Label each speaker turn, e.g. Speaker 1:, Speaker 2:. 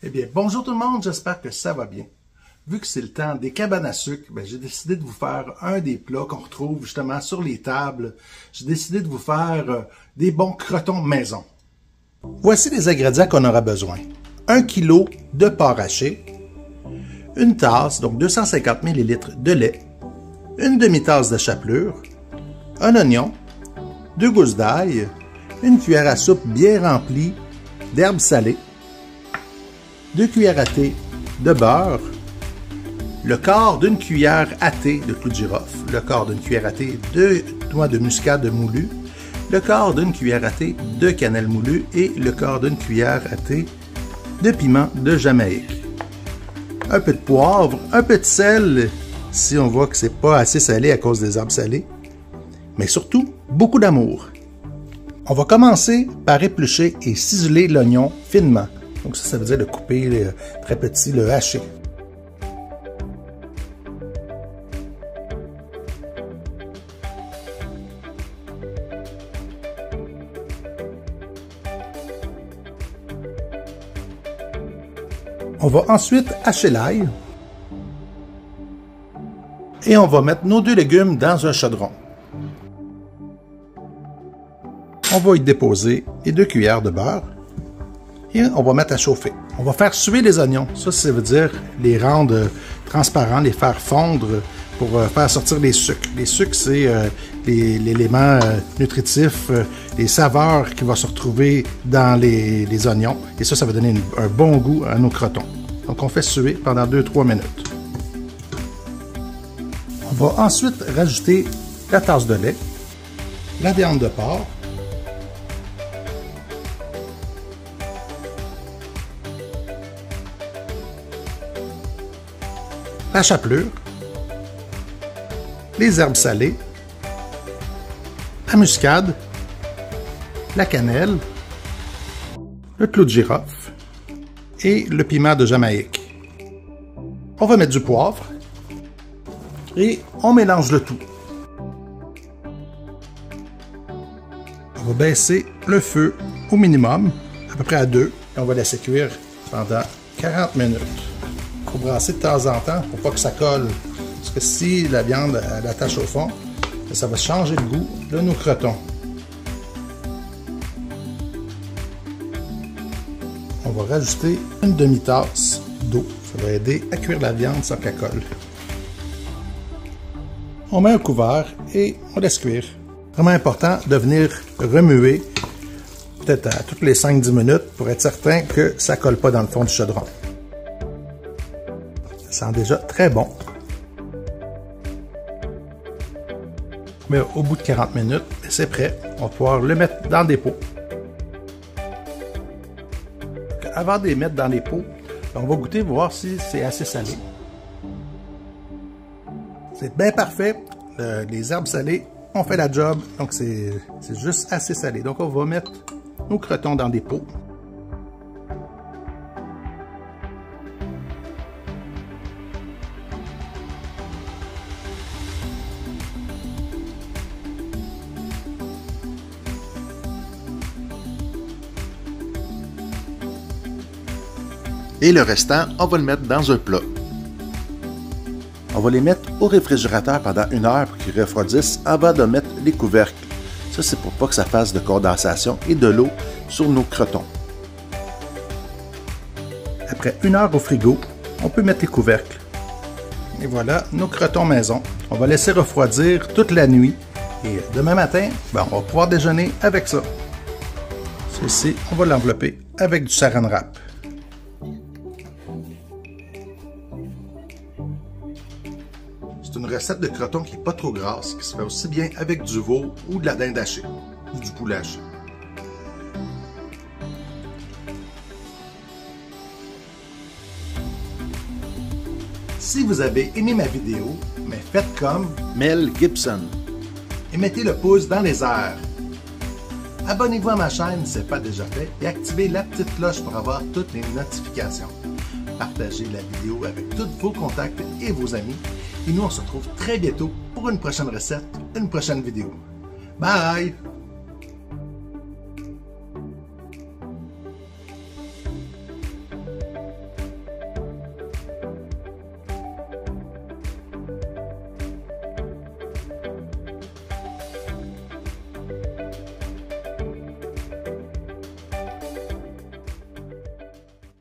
Speaker 1: Eh bien, bonjour tout le monde, j'espère que ça va bien. Vu que c'est le temps des cabanes à sucre, j'ai décidé de vous faire un des plats qu'on retrouve justement sur les tables. J'ai décidé de vous faire des bons crotons maison. Voici les ingrédients qu'on aura besoin. 1 kg de porc haché, une tasse, donc 250 ml de lait, une demi-tasse de chapelure, un oignon, 2 gousses d'ail, une cuillère à soupe bien remplie d'herbes salées, 2 cuillères à thé de beurre, le quart d'une cuillère à thé de clou de girofle, le quart d'une cuillère à thé de noix de muscade moulue, le quart d'une cuillère à thé de cannelle moulue et le quart d'une cuillère à thé de piment de Jamaïque. Un peu de poivre, un peu de sel, si on voit que c'est pas assez salé à cause des herbes salées, mais surtout beaucoup d'amour. On va commencer par éplucher et ciseler l'oignon finement. Donc ça veut dire le couper très petit, le hacher. On va ensuite hacher l'ail. Et on va mettre nos 2 légumes dans un chaudron. On va y déposer les 2 cuillères de beurre. Et on va mettre à chauffer. On va faire suer les oignons. Ça veut dire les rendre transparents, les faire fondre pour faire sortir les sucres. Les sucres, c'est l'élément nutritif, les saveurs qui vont se retrouver dans les oignons. Et ça va donner un bon goût à nos crotons. Donc, on fait suer pendant 2-3 minutes. On va ensuite rajouter la tasse de lait, la viande de porc, la chapelure, les herbes salées, la muscade, la cannelle, le clou de girofle et le piment de Jamaïque. On va mettre du poivre et on mélange le tout. On va baisser le feu au minimum, à peu près à 2, et on va laisser cuire pendant 40 minutes. Il faut brasser de temps en temps pour pas que ça colle. Parce que si la viande elle attache au fond, ça va changer le goût de nos crotons. On va rajouter une demi-tasse d'eau. Ça va aider à cuire la viande sans qu'elle colle. On met un couvert et on laisse cuire. Vraiment important de venir remuer peut-être à toutes les 5-10 minutes pour être certain que ça ne colle pas dans le fond du chaudron. Ça sent déjà très bon. Mais au bout de 40 minutes, c'est prêt. On va pouvoir le mettre dans des pots. Avant de les mettre dans les pots, on va goûter, voir si c'est assez salé. C'est bien parfait. Les herbes salées ont fait la job, donc c'est juste assez salé. Donc on va mettre nos crotons dans des pots.
Speaker 2: Et le restant, on va le mettre dans un plat. On va les mettre au réfrigérateur pendant 1 heure pour qu'ils refroidissent avant de mettre les couvercles. Ça, c'est pour pas que ça fasse de condensation et de l'eau sur nos crotons.
Speaker 1: Après 1 heure au frigo, on peut mettre les couvercles. Et voilà nos crotons maison. On va laisser refroidir toute la nuit. Et demain matin, on va pouvoir déjeuner avec ça. Ceci, on va l'envelopper avec du saran wrap. C'est une recette de croton qui n'est pas trop grasse, qui se fait aussi bien avec du veau ou de la dinde hachée, ou du poulet haché. Si vous avez aimé ma vidéo, mais faites comme
Speaker 2: Mel Gibson.
Speaker 1: Et mettez le pouce dans les airs. Abonnez-vous à ma chaîne si ce n'est pas déjà fait et activez la petite cloche pour avoir toutes les notifications. Partagez la vidéo avec tous vos contacts et vos amis. Et nous, on se retrouve très bientôt pour une prochaine recette, une prochaine vidéo. Bye!